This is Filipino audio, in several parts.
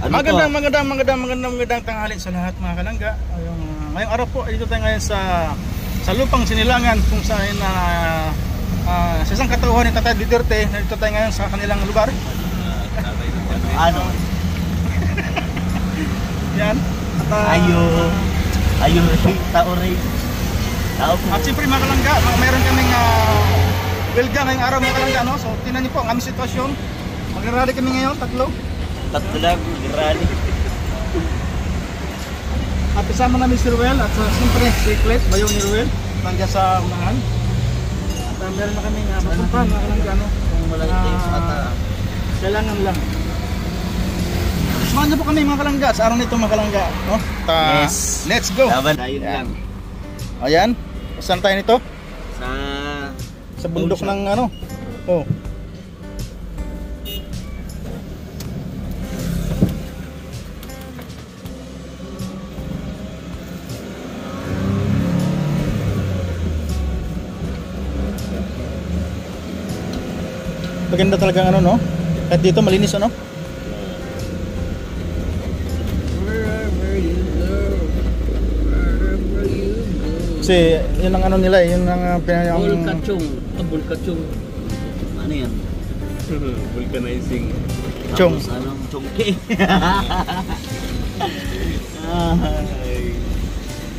Magandang tanghali sa lahat mga kalangga. Ngayong araw po, dito tayo ngayon sa Lupang Sinilangan, kung saan sa isang katauhan ni Tatay Duterte. Dito tayo ngayon sa kanilang lugar. Ano? Yan. Ayo, tao rin. At siyempre mga kalangga, mayroon kaming welga ngayong araw mga kalangga, no? So tingnan niyo po ang aming sitwasyon. Mag-rally kami ngayon, tatlo lang, mag-rally. At kasama namin si Ruel at siyempre si Clet, bayong ni Ruel, nandiyan sa unahan. At meron na kaming papuntahan mga kalangga, no? Kung walang tapes mata. Kailangan lang. Samahan niyo po kami mga kalangga sa araw nito mga kalangga, no? Yes. Let's go! Laban tayo lang. Ayan, saan tayo nito? Sa bundok ng ano? Oh. Maganda talaga ano, no? At dito malinis ano? Kasi yun ang ano nila, yun ang Bulkachong. Ano yan? Vulcanizing. Chong. Anong chongke?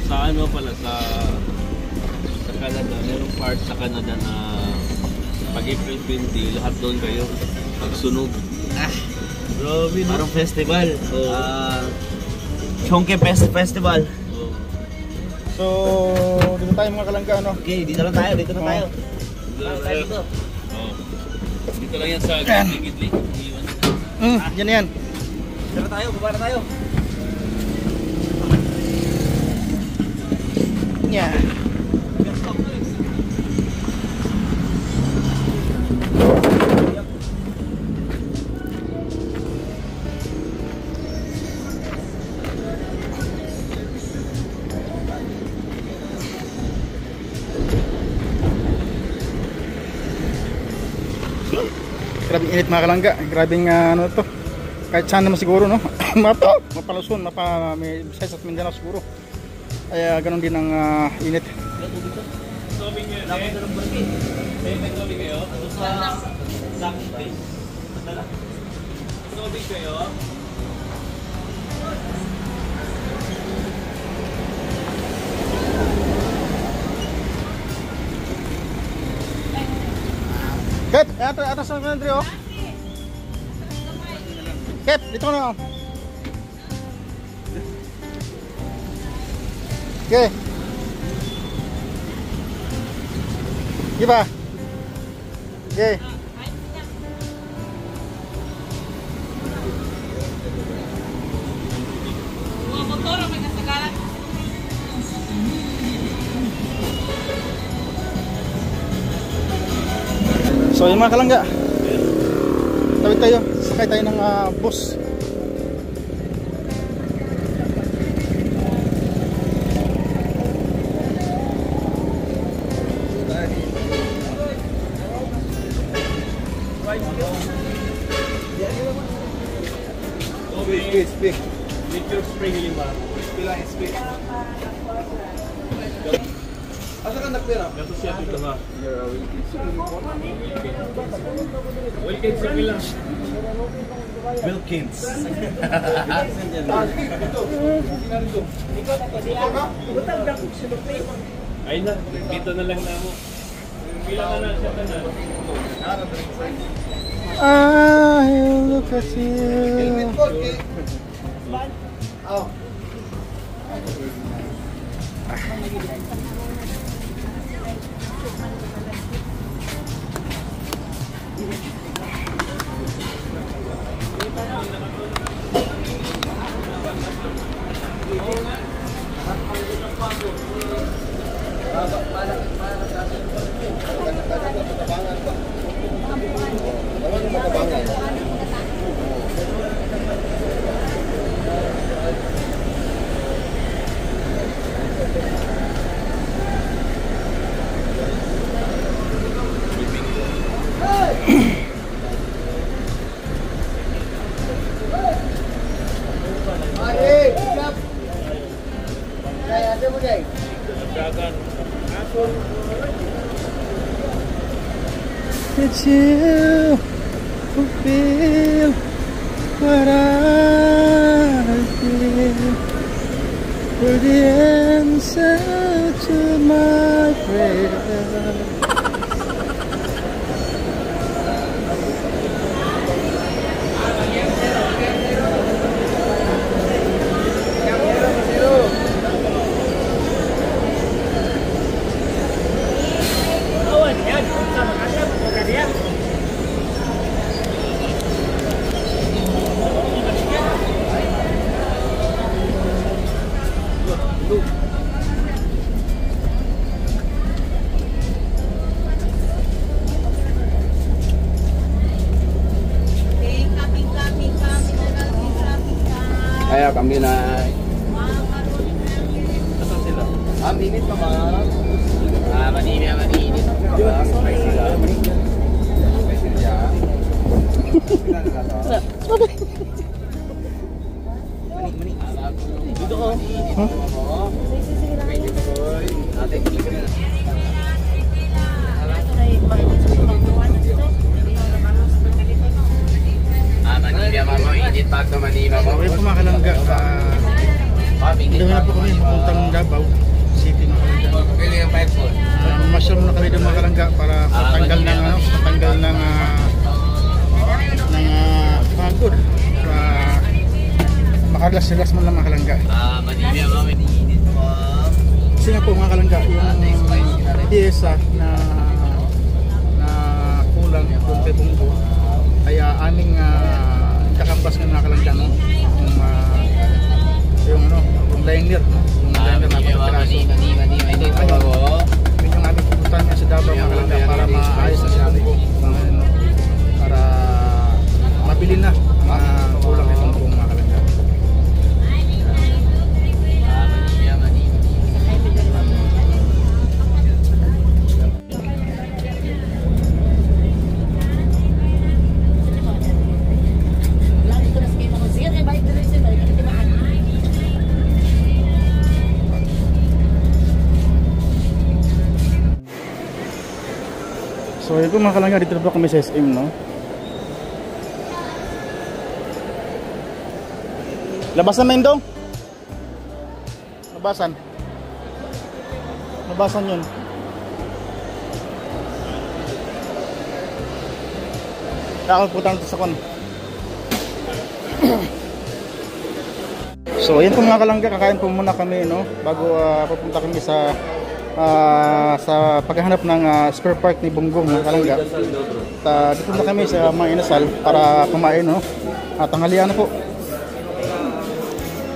Sa ano pala, sa Canada, merong part sa Canada na pag April 20, lahat doon kayo magsunog. Grabe, no? Parang festival. Chongke Festival. So, dito tayo mga kalangga, ano? Okay, dito na tayo. Dito. Dito lang yan sa gidli-gidli. Yan. Dito na tayo, baba na tayo. Yeah. Grabing init mga kalangga, grabing ano to, kahit saan naman siguro, no? Mapaluson, may size at Mindanao siguro, ay ganun din ang init. Tubig nyo yun may tubig kayo? Sa place. Tubig kayo? Kep, atas na Andre, oh. Kep, dito na. Okay. Giba. Okay. So yung mga kalangga, tawid tayo, sakay tayo ng bus. Speak. Make your spring lima. Speak. Asa ka nagpira? Gato siya dito ba? Wilkins sa pila. Wilkins. Ay na, dito na lang na mo. Pila na siya tanan. Look at you. Oh. It's you who feel what I feel. You're the answer to my prayer. Kaya kami na... Asan sila? Minit pa ba? Manini. Dito ko. Okay po mga kalangga, doon na po kami papuntang Davao City mga kalangga. Masyal muna kami doon mga kalangga para patanggal ng pagod. Makadalas-dalas mo lang mga kalangga. Kasi nga po mga kalangga, yung pyesa na kulang doon kay Bunggo ay aming kakambas ng mga kalangga, no? Yung liner, yung liner na pagkakaraso. Yun yung aming pupuntahan nga sa Davao mga kalangga para maayos na si Bunggo, para mabili na ang kulang kay Bunggo mga kalangga. So yun po mga kalangga, dito po kami sa SM, no? Labasan na yun dong? Labasan? Labasan yun? Kakaputang ito sa kon. So yun po mga kalangga, kakain po muna kami, no? Bago papunta kami sa paghahanap ng spare part ni Bunggo mga kalangga. Dito na kami sa mga inasal para kumain, no? Tanghalian na po.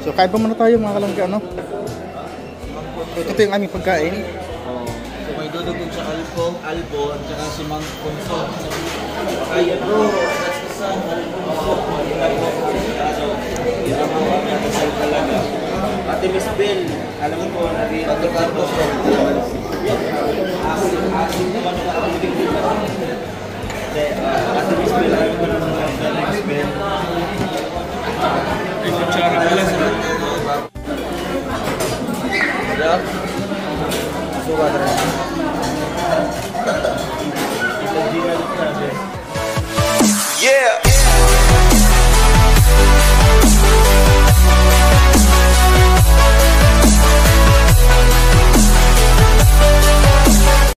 So kain pa muna tayo mga kalangga, no? Ito yung aming pagkain. So may dudugog sa albo, at saka si Mang Ponso. Kaya bro, that's the sun. Ito po ang inasal talaga. Ate Miss Bell, alam mo po, Ate Carlos po. Asin naman ang ating dito. Ate Miss Bell, alam mo naman ang Ate Miss Bell. Ay, kutsara pala sa suka.